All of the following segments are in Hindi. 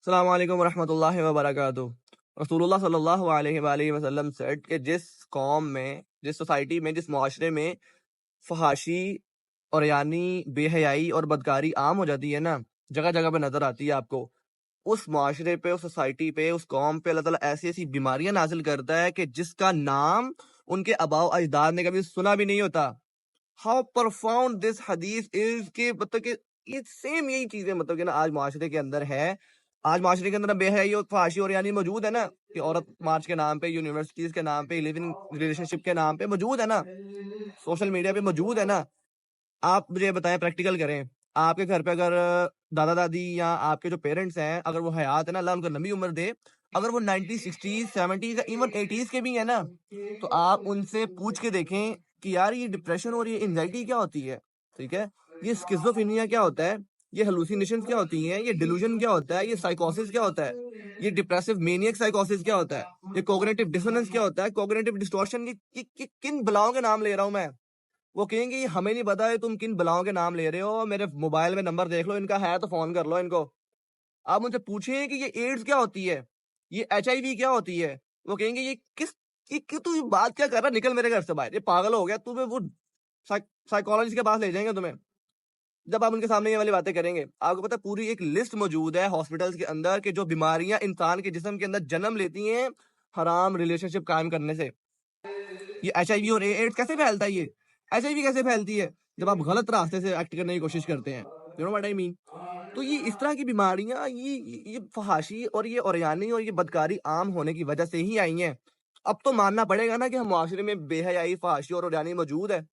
अस्सलाम वालेकुम वरहमतुल्लाहि वबरकातुहू। रसूलुल्लाह सल्लल्लाहु अलैहि वसल्लम सेड कि जिस कौम में, जिस सोसाइटी में, जिस मुआशरे में फहाशी और यानी बेहयाई और बदकारी आम हो जाती है ना, जगह जगह पे नजर आती है आपको, उस मुआशरे पे, उस सोसाइटी पे, उस कौम पे अल्लाह ताला ऐसी ऐसी बीमारियां नाजिल करता है कि जिसका नाम उनके आबाओ अजदाद ने कभी सुना भी नहीं होता। हाउ प्रोफाउंड दिस हदीस इज कि मतलब कि ये सेम यही चीजें मतलब कि ना आज माशरे के अंदर है। आज माशरे के अंदर बेहयाई और फहाशी और यानी मौजूद है ना, कि औरत मार्च के नाम पे, यूनिवर्सिटीज के नाम पे, लिविंग रिलेशनशिप के नाम पे मौजूद है ना, सोशल मीडिया पे मौजूद है ना। आप मुझे बताएं, प्रैक्टिकल करें। आपके घर पे अगर दादा दादी या आपके जो पेरेंट्स हैं, अगर वो हयात है ना, अल्लाह उनको लंबी उम्र दे, अगर वो 90 60 70 या इवन 80 के भी है ना, तो आप उनसे पूछ के देखें कि यार ये डिप्रेशन और ये एंजाइटी क्या होती है। ठीक है, ये स्किज़ोफ्रेनिया क्या होता है, ये हेलुसिनेशंस क्या होती हैं, ये डिल्यूजन क्या होता है, ये साइकोसिस क्या होता है, ये डिप्रेसिव मेनियक साइकोसिस क्या होता है, ये कॉग्निटिव डिसोनेंस क्या होता है, कॉग्निटिव डिस्टॉर्शन, ये किन बलाओं के नाम ले रहा हूं मैं। वो कहेंगे ये हमें नहीं पता है, तुम किन बलाओं के नाम ले रहे हो, मेरे मोबाइल में नंबर देख लो, इनका है तो फोन कर लो इनको। आप मुझसे पूछें कि ये एड्स क्या होती है, ये HIV क्या होती है, वो कहेंगे तू ये बात क्या कर रहा है, निकल मेरे घर से बाहर, ये पागल हो गया, तुम्हें वो साइकोलॉजिस्ट के पास ले जाएंगे तुम्हें। जब आप उनके सामने ये वाली बातें करेंगे, आपको पता है पूरी एक लिस्ट मौजूद है हॉस्पिटल्स के अंदर कि जो बीमारियां इंसान के जिस्म के अंदर जन्म लेती हैं हराम रिलेशनशिप कायम करने से। ये HIV और एड्स कैसे फैलता है, ये HIV कैसे फैलती है, जब आप गलत रास्ते से एक्ट करने की कोशिश करते हैं। You know what I mean. तो ये इस तरह की बीमारियां, ये फहाशी और ये ओरियानी और ये बदकारी आम होने की वजह से ही आई हैं। अब तो मानना पड़ेगा ना कि हम माशरे में बेहयाई, फहाशी और ओरियानी मौजूद है।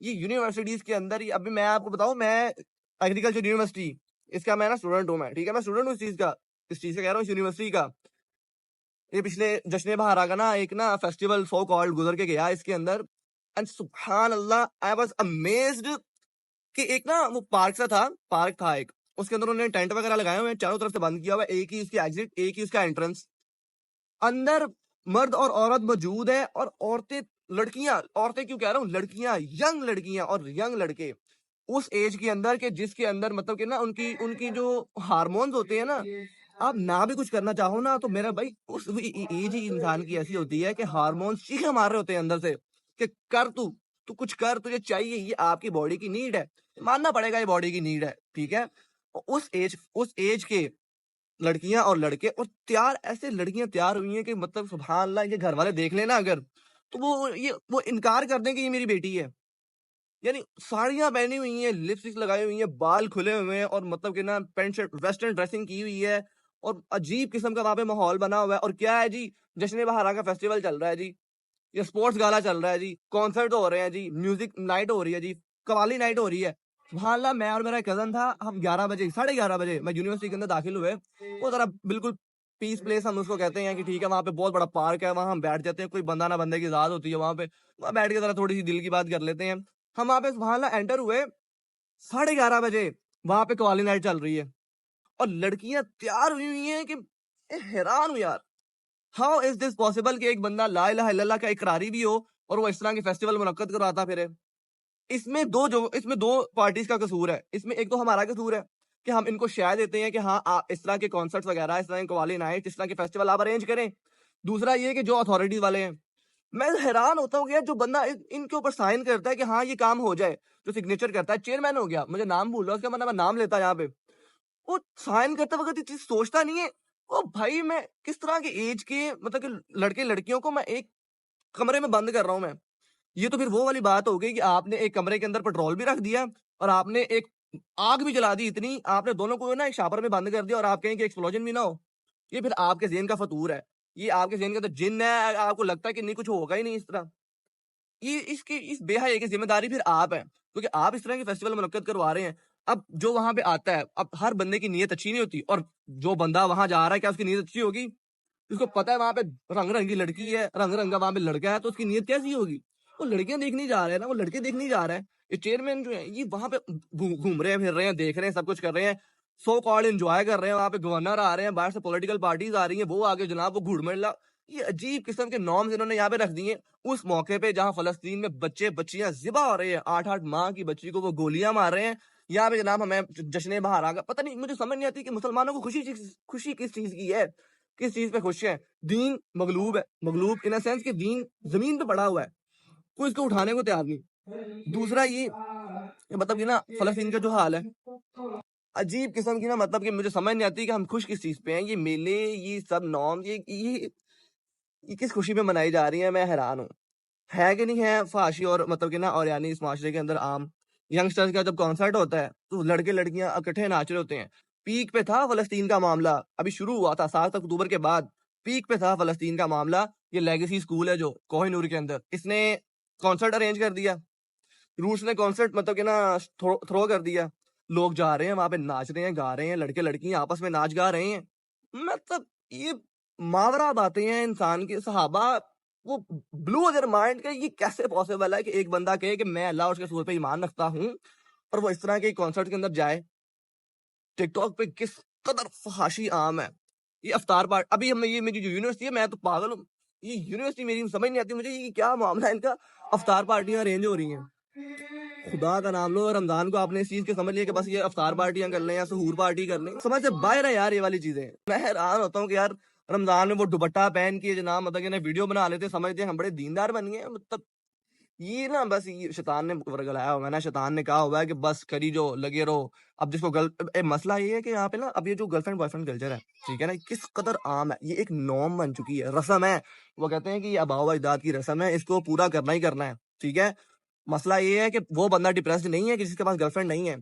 ये यूनिवर्सिटीज के अंदर ही, अभी मैं आपको बताऊं, मैं एग्रीकल्चर यूनिवर्सिटी, इसका मैं ना स्टूडेंट हूँ मैं, ठीक है, मैं स्टूडेंट हूँ इस चीज का कह रहा हूँ, इस यूनिवर्सिटी का। ये पिछले जश्न बहारा का ना एक ना फेस्टिवल सो कॉल्ड गुजर के गया इसके अंदर। एंड सुभान अल्लाह, आई वाज अमेज्ड कि एक ना वो पार्क था एक, उसके अंदर उन्होंने टेंट वगैरह लगाए हुए हैं, चारों तरफ से बंद किया हुआ है, एक ही इसकी एग्जिट, एक ही इसका एंट्रेंस। अंदर मर्द और औरत मौजूद है, और औरतें क्यों कह रहा हूँ, लड़कियां, यंग लड़कियां और यंग लड़के उस एज के अंदर के जिसके अंदर मतलब कि ना उनकी उनकी जो हार्मोन्स होते हैं ना, आप ना भी कुछ करना चाहो ना, तो मेरा भाई उस एज ही इंसान की ऐसी होती है कि हार्मोन्स चीखे मार रहे होते हैं अंदर से कि कर तू कुछ कर, तुझे चाहिए, ये आपकी बॉडी की नीड है, मानना पड़ेगा ये बॉडी की नीड है। ठीक है, उस एज के लड़कियां और लड़के, और तैयार ऐसे लड़कियां तैयार हुई हैं कि मतलब सुभान अल्लाह, इनके घर वाले देख लेना अगर, तो वो इनकार कर दें कि ये मेरी बेटी है। यानी साड़ियां पहनी हुई हैं, लिपस्टिक लगाई हुई हैं, बाल खुले हुए हैं, और मतलब कि ना पैंट शर्ट वेस्टर्न ड्रेसिंग की हुई है, और अजीब किस्म का वहां पे माहौल बना हुआ है। और क्या है जी, जश्न बहारा का फेस्टिवल चल रहा है जी, ये स्पोर्ट्स गाला चल रहा है जी, कॉन्सर्ट हो रहे हैं जी, म्यूजिक नाइट हो रही है जी, कवाली नाइट हो रही है। सुभान अल्लाह, मैं और मेरा कजन था, हम 11 बजे, 11:30 बजे मैं यूनिवर्सिटी के अंदर दाखिल हुए। वो जरा बिल्कुल पीस प्लेस हम उसको कहते हैं कि ठीक है, वहाँ पे बहुत बड़ा पार्क है, वहाँ हम बैठ जाते हैं, कोई बंदा ना बंदे की जात होती है वहाँ पे, वहाँ बैठ के जरा थोड़ी सी दिल की बात कर लेते हैं। हम वहाँ पे सुभान अल्लाह एंटर हुए 11:30 बजे, वहाँ पे कवाली नाइट चल रही है, और लड़कियां तैयार हुई हुई हैं कि मैं हैरान हूँ यार, हाउ इज दिस पॉसिबल कि एक बंदा ला इलाहा इल्लल्लाह का इकरारी भी हो और वो इस तरह के फेस्टिवल मुनक्कद करवाता फिरे। इसमें दो पार्टीज का कसूर है। इसमें एक तो हमारा कसूर है कि हम इनको शय देते हैं कि हाँ, आप इस तरह के कॉन्सर्ट्स वगैरह, इस तरह के कवाली नाइट, इस तरह के फेस्टिवल आप अरेंज करें। दूसरा ये कि जो अथॉरिटीज वाले हैं, मैं हैरान होता हूँ कि यार जो बंदा इनके ऊपर साइन करता है कि हाँ ये काम हो जाए, जो सिग्नेचर करता है, चेयरमैन हो गया, मुझे नाम भूल रहा है उसका, मतलब मैं नाम लेता यहाँ पे, वो साइन करते वक्त ये चीज सोचता नहीं है। ओ भाई, मैं किस तरह के एज के मतलब कि लड़के लड़कियों को मैं एक कमरे में बंद कर रहा हूँ मैं। ये तो फिर वो वाली बात हो गई कि आपने एक कमरे के अंदर पेट्रोल भी रख दिया, और आपने एक आग भी जला दी, इतनी आपने दोनों को ना एक शापर में बंद कर दिया, और आप कहें कि एक्सप्लोजन भी ना हो। ये फिर आपके ज़हन का फतूर है, ये आपके ज़हन के अंदर जिन्न है, आपको लगता है कि नहीं कुछ होगा ही नहीं इस तरह। ये इसकी इस बेहयाई की ज़िम्मेदारी फिर आप है, क्योंकि आप इस तरह के फेस्टिवल मुनक्कद करवा रहे हैं। अब जो वहाँ पे आता है, अब हर बंदे की नीयत अच्छी नहीं होती, और जो बंदा वहाँ जा रहा है, क्या उसकी नीयत अच्छी होगी? उसको पता है वहाँ पे रंग-बिरंगी लड़की है, रंग-बिरंगा वहाँ पे लड़का है, तो उसकी नीयत कैसी होगी? वो लड़कियाँ देखने जा रहा है ना, वो लड़के देखने जा रहा है। ये चेयरमैन जो है, ये वहाँ पे घूम रहे हैं, फिर रहे हैं, देख रहे हैं, सब कुछ कर रहे हैं, सो कॉल्ड एन्जॉय कर रहे हैं, वहाँ पे गवर्नर आ रहे हैं, बाहर से पॉलिटिकल पार्टीज़ आ रही हैं, वो आगे जनाब वो घुड़मैला, ये अजीब किस्म के नॉर्म्स इन्होंने यहाँ पे रख दिए हैं। उस मौके पे जहाँ फ़लस्तीन में बच्चे-बच्चियाँ ज़िबा हो रहे हैं, 8-8 माह की बच्ची को वो गोलियाँ मार रहे हैं, यहाँ पे जनाब हमें जश्न बहार आ गया। पता नहीं, मुझे समझ नहीं आती कि मुसलमानों को खुशी किस चीज की है, किस चीज पे खुश है। दीन मगलूब है, मगलूब इन सेंस कि दीन जमीन पे पड़ा हुआ है, कोई इसको उठाने को तैयार नहीं। दूसरा ये मतलब कि ना फलस्तीन का जो हाल है, अजीब किस्म की ना, मतलब कि मुझे समझ नहीं आती कि हम खुश किस चीज पे हैं। ये मेले, ये सब नॉर्म, ये किस खुशी में मनाई जा रही है, मैं हैरान हूँ। है कि नहीं है फहाशी और मतलब कि ना और यानी इस माशरे के अंदर आम यंगस्टर्स का जब कॉन्सर्ट होता है तो लड़के लड़कियां इकट्ठे नाच रहे होते हैं। पीक पे था फलस्तीन का मामला, अभी शुरू हुआ था 7 अक्टूबर के बाद। पीक पे था फलस्तीन का मामला। ये लेगेसी स्कूल है जो कोहिनूर के अंदर, इसने कॉन्सर्ट अरेंज कर दिया। रूस ने कॉन्सर्ट मतलब कि ना थ्रो कर दिया। लोग जा रहे हैं वहां पे, नाच रहे हैं, गा रहे हैं, लड़के लड़कियां आपस में नाच गा रहे हैं। मतलब ये मावरा बातें हैं इंसान के। सहाबा वो ब्लू देयर माइंड के, ये कैसे पॉसिबल है कि एक बंदा कहे कि मैं अल्लाह और उसके रसूल पे ईमान रखता हूँ और वो इस तरह के कॉन्सर्ट के अंदर जाए। टिकटॉक पे किस कदर फहाशी आम है। ये अफ्तार पार्ट, अभी हम ये मेरी जो यूनिवर्सिटी है, मैं तो पागल हूँ। ये यूनिवर्सिटी मेरी समझ नहीं आती मुझे, ये क्या मामला है इनका। अफ्तार पार्टियां अरेंज हो रही हैं। खुदा का नाम लो, रमजान को आपने इस चीज के समझ लिया कि बस ये अफ्तार पार्टियां कर लें या सहूर पार्टी कर लें। समझ से बाहर है यार ये वाली चीजें। मैं हैरान होता हूँ कि यार रमजान में वो दुपट्टा पहन के जनाब मतलब कि ना वीडियो बना लेते, समझते हैं हम बड़े दीनदार बन गए हैं। मतलब ये ना बस ये शैतान ने वर्गलाया हुआ है ना, शैतान ने कहा हुआ है कि बस करी जो लगे रहो। अब जिसको मसला ये है कि यहाँ पे ना अब ये जो गर्लफ्रेंड बॉयफ्रेंड कल्चर है, ठीक है ना, किस कदर आम है। ये एक नॉर्म बन चुकी है, रस्म है। वो कहते हैं कि ये आबा अजदाद की रस्म है, इसको पूरा करना ही करना है, ठीक है। मसला ये है कि वो बंदा डिप्रेस्ड नहीं है किसी के पास गर्लफ्रेंड नहीं है।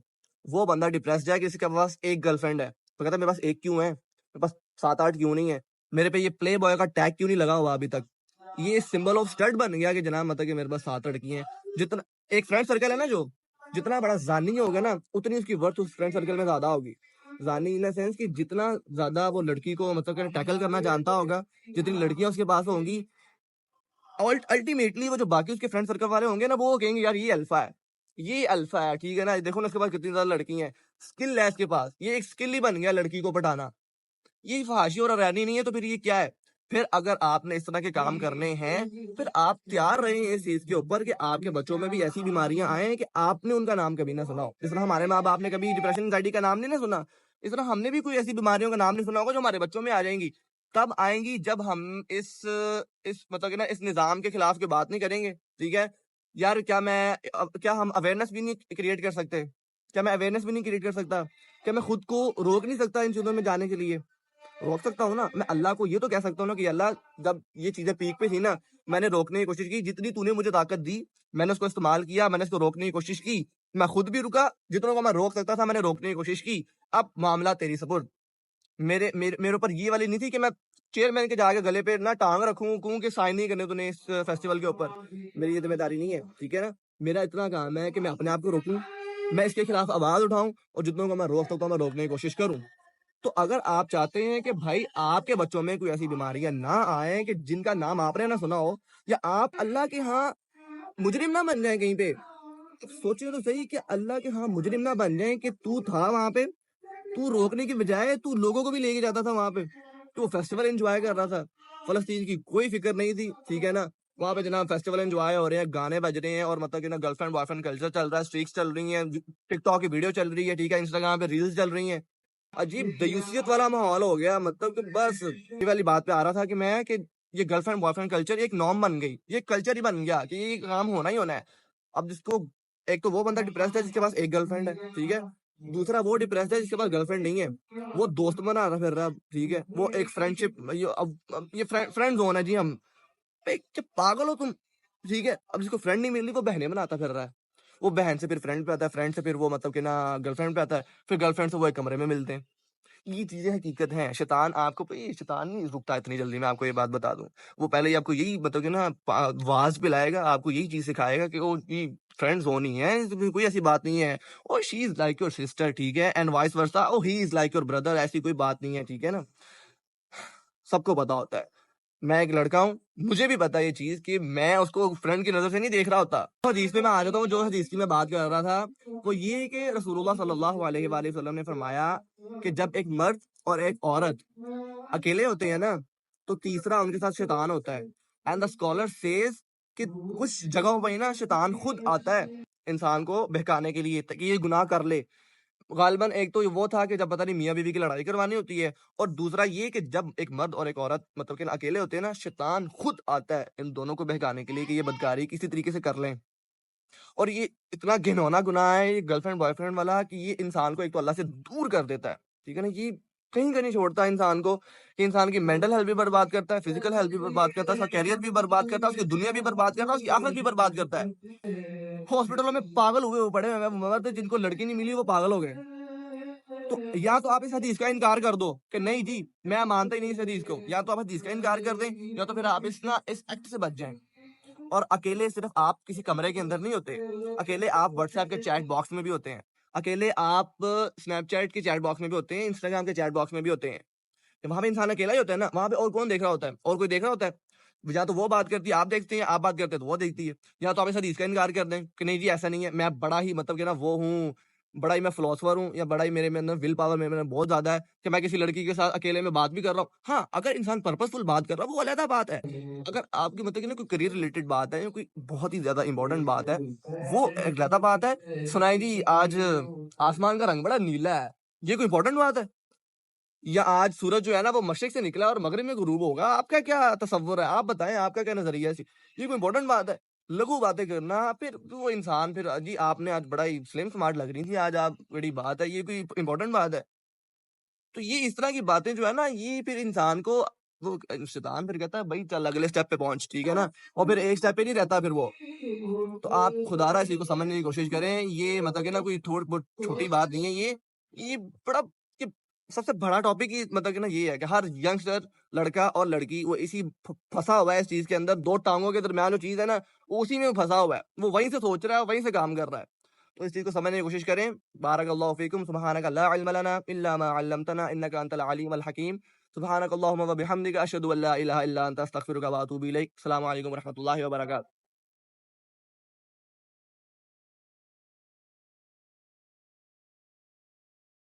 वो बंदा डिप्रेस्ड है किसी के पास एक गर्लफ्रेंड है, तो कहता है मेरे पास एक क्यों है, मेरे पास 7-8 क्यों नहीं है, मेरे पे ये प्ले बॉय का टैग क्यों नहीं लगा हुआ अभी तक। ये सिंबल ऑफ स्टड बन गया कि जनाब मतलब कि मेरे पास 7 लड़की हैं। जितना एक फ्रेंड सर्कल है ना, जो जितना बड़ा जानी होगा ना, उतनी उसकी वर्थ उस फ्रेंड सर्कल में ज्यादा होगी। जानी इन सेंस कि जितना ज्यादा वो लड़की को मतलब कि टैकल करना जानता होगा, जितनी लड़कियां उसके पास होंगी, अल्टीमेटली वो जो बाकी उसके फ्रेंड सर्कल वाले होंगे ना, वो कहेंगे यार ये अल्फा है, ये अल्फा है, ठीक है ना। देखो ना उसके पास कितनी ज्यादा लड़की हैं, स्किल है इसके पास, ये एक स्किल ही बन गया लड़की को पटाना। ये फहाशी और अरानी नहीं है तो फिर ये क्या है। फिर अगर आपने इस तरह के काम करने हैं, फिर आप तैयार रहे इस चीज के ऊपर कि आपके बच्चों में भी ऐसी बीमारियां आए कि आपने उनका नाम कभी ना सुना हो। जिस तरह हमारे माँ बाप ने कभी डिप्रेशन एंजाइटी का नाम नहीं ना सुना, इस तरह हमने भी कोई ऐसी बीमारियों का नाम नहीं सुना होगा जो हमारे बच्चों में आ जाएंगी। तब आएंगी जब हम इस मतलब कि ना इस निजाम के खिलाफ कोई बात नहीं करेंगे, ठीक है। यार क्या हम अवेयरनेस भी नहीं क्रिएट कर सकते? क्या मैं अवेयरनेस भी नहीं क्रिएट कर सकता? क्या मैं खुद को रोक नहीं सकता इन चीजों में जाने के लिए? रोक सकता हूँ ना। मैं अल्लाह को ये तो कह सकता हूँ ना कि अल्लाह, जब ये चीजें पीक पे थी ना, मैंने रोकने की कोशिश की, जितनी तूने मुझे ताकत दी मैंने उसको इस्तेमाल किया, मैंने इसको रोकने की कोशिश की। मैं खुद भी रुका, जितनों को मैं रोक सकता था मैंने रोकने की कोशिश की। अब मामला तेरी सपुर्द। मेरे मेरे मेरे ऊपर ये वाली नहीं थी कि मैं चेयरमैन के जाके गले पे ना टांग रखूं, कहूं कि साइन नहीं करने तूने इस फेस्टिवल के ऊपर। मेरी ये जिम्मेदारी नहीं है, ठीक है ना। मेरा इतना काम है कि मैं अपने आप को रोकूं, मैं इसके खिलाफ आवाज उठाऊं और जितनों को मैं रोक सकता हूं मैं रोकने की कोशिश करूं। तो अगर आप चाहते हैं कि भाई आपके बच्चों में कोई ऐसी बीमारियां ना आए कि जिनका नाम आपने ना सुना हो, या आप अल्लाह के यहाँ मुजरिम ना बन जाए कहीं पे, तो सोचिए तो सही कि अल्लाह के यहाँ मुजरिम ना बन जाए कि तू था वहां पे, तू रोकने की बजाय तू लोगों को भी लेके जाता था वहां पे, तू फेस्टिवल एंजॉय कर रहा था। फलस्तीन की कोई फिक्र नहीं थी, ठीक है ना। वहां पे जनाब फेस्टिवल एंजॉय हो रहे हैं, गाने बज रहे हैं और मतलब कि ना गर्लफ्रेंड बॉयफ्रेंड कल्चर चल रहा है, स्ट्रीक्स चल रही हैं, टिकटॉक की वीडियो चल रही है, ठीक है, इंस्टाग्राम पे रील्स चल रही हैं। अजीब दयूसियत वाला माहौल हो गया। मतलब कि बस ये वाली बात पे आ रहा था कि मैं कि ये गर्लफ्रेंड बॉयफ्रेंड कल्चर एक नॉर्म बन गई, ये कल्चर ही बन गया कि ये काम होना ही होना है। अब जिसको, एक तो वो बंदा डिप्रेस्ड है जिसके पास एक गर्लफ्रेंड है, ठीक है। दूसरा वो डिप्रेस्ड है जिसके पास गर्लफ्रेंड नहीं है, वो दोस्त बना रहा फिर रहा, ठीक है। वो एक फ्रेंडशिप, अब ये फ्रेंड जोन है जी। हम पागल हो तुम, ठीक है। अब जिसको फ्रेंड नहीं मिल रही वो बहनें बनाता फिर रहा है। वो बहन से फिर फ्रेंड पे आता है, फ्रेंड से फिर वो मतलब कि ना गर्लफ्रेंड पे आता है, फिर गर्लफ्रेंड से वो एक कमरे में मिलते हैं। ये चीजें हकीकत हैं। शैतान आपको, ये शैतान नहीं रुकता इतनी जल्दी, मैं आपको ये बात बता दूं। वो पहले ही आपको यही मतलब कि ना वाज पिलाएगा, आपको यही चीज सिखाएगा कि वो ये फ्रेंड्स होनी है, इसमें कोई ऐसी बात नहीं है। और she is like your sister, ठीक है, and vice versa, oh he is like your brother, ऐसी कोई बात नहीं है, ठीक है ना। सबको पता होता है। मैं एक लड़का हूँ, मुझे भी पता है ये चीज कि मैं उसको फ्रेंड की नजर से नहीं देख रहा होता। तो हदीस पे मैं आ जाता हूँ, जो हदीस की मैं बात कर रहा था वो ये कि रसूलुल्लाह सल्लल्लाहु अलैहि वसल्लम ने फरमाया कि जब एक मर्द और एक औरत अकेले होते हैं ना, तो तीसरा उनके साथ शैतान होता है। एंड द स्कॉलर सेज कि कुछ जगहों पर ना शैतान खुद आता है इंसान को बहकाने के लिए ताकि ये गुनाह कर ले। गालिबन एक तो वो था कि जब पता नहीं मियाँ-बीवी की लड़ाई करवानी होती है, और दूसरा ये कि जब एक मर्द और एक औरत मतलब कि ना अकेले होते हैं ना, शैतान खुद आता है इन दोनों को बहकाने के लिए कि ये बदकारी किसी तरीके से कर लें। और ये इतना घिनौना गुनाह है ये गर्लफ्रेंड बॉयफ्रेंड वाला कि ये इंसान को एक तो अल्लाह से दूर कर देता है। ठीक है ना? ये कहीं का नहीं छोड़ता इंसान को, कि इंसान की मेंटल हेल्थ भी बर्बाद करता है, फिजिकल हेल्थ भी बर्बाद करता है, उसका करियर भी बर्बाद करता है, उसकी दुनिया भी बर्बाद करता है, उसकी आखिरत भी बर्बाद करता है। हॉस्पिटलों में पागल हुए पड़े हुए हैं मर्द, जिनको लड़की नहीं मिली वो पागल हो गए। तो या तो आप इस हदीस का इनकार कर दो कि नहीं जी मैं मानता ही नहीं इस हदीस को, या तो आप हदीस का इनकार कर दें, या तो फिर आप इस एक्ट से बच जाएं। और अकेले सिर्फ आप किसी कमरे के अंदर नहीं होते, अकेले आप व्हाट्सएप के चैट बॉक्स में भी होते हैं, अकेले आप स्नैपचैट के चैट बॉक्स में भी होते हैं, इंस्टाग्राम के चैट बॉक्स में भी होते हैं। वहां पे इंसान अकेला ही होता है ना, वहां पे और कौन देख रहा होता है? और कोई देख रहा होता है? या तो वो बात करती है आप देखते हैं, आप बात करते हैं तो वो देखती है। या तो आप इस हदीस का इनकार कर दें कि नहीं जी ऐसा नहीं है, मैं बड़ा ही मतलब कि ना वो हूँ, बड़ा ही मैं फिलोसोफर हूँ, या बड़ा ही मेरे में अंदर विल पावर मेरे में बहुत ज्यादा है कि मैं किसी लड़की के साथ अकेले में बात भी कर रहा हूँ। हाँ, अगर इंसान पर्पसफुल बात कर रहा है वो अलग बात है। अगर आपकी मतलब कि ना कोई करियर रिलेटेड बात है या कोई बहुत ही ज्यादा इंपॉर्टेंट बात है, वो एक अलग बात है। सुनाई जी आज आसमान का रंग बड़ा नीला है, ये कोई इंपॉर्टेंट बात है? या आज सूरज जो है ना वो मशरिक से निकला और मगरिब में गुरूब होगा, आपका क्या तसव्वुर है? आप बताएं, आपका क्या नजरिया है? ये कोई इंपॉर्टेंट बात है? लघु बातें करना, फिर वो इंसान फिर जी आपने आज बड़ा ही स्लिम स्मार्ट लग रही थी, आज आप बड़ी बात है, ये कोई इंपॉर्टेंट बात है? तो ये इस तरह की बातें जो है ना, ये फिर इंसान को वो शैतान फिर कहता है भाई चल अगले स्टेप पे पहुंच, ठीक है ना? और फिर एक स्टेप पे नहीं रहता फिर वो। तो आप खुदारा इसी को समझने की कोशिश करें, ये मतलब कि ना कोई थोड़ी बहुत छोटी बात नहीं है ये बड़ा ये सबसे बड़ा टॉपिक ही मतलब कि ना ये है कि हर यंगस्टर लड़का और लड़की वो इसी फंसा हुआ है इस चीज के अंदर, दो टांगों के दरमियान जो चीज है ना, वो उसी में वो फंसा हुआ है, वो वहीं से सोच रहा है, वहीं से काम कर रहा है। तो इस चीज को समझने की कोशिश करें। बारकल्लाहु फीकुम, सुब्हानक ला इल्म लना इल्ला मा अल्लमतना इन्नका अंतल अलीमुल हकीम। सुब्हानक अल्लाहुम्मा व बिहम्दिका अशहदु अल्ला इलाहा इल्ला अंता अस्तगफिरुका व अतूबु इलैक। अस्सलामु अलैकुम व रहमतुल्लाहि व बरकातहू।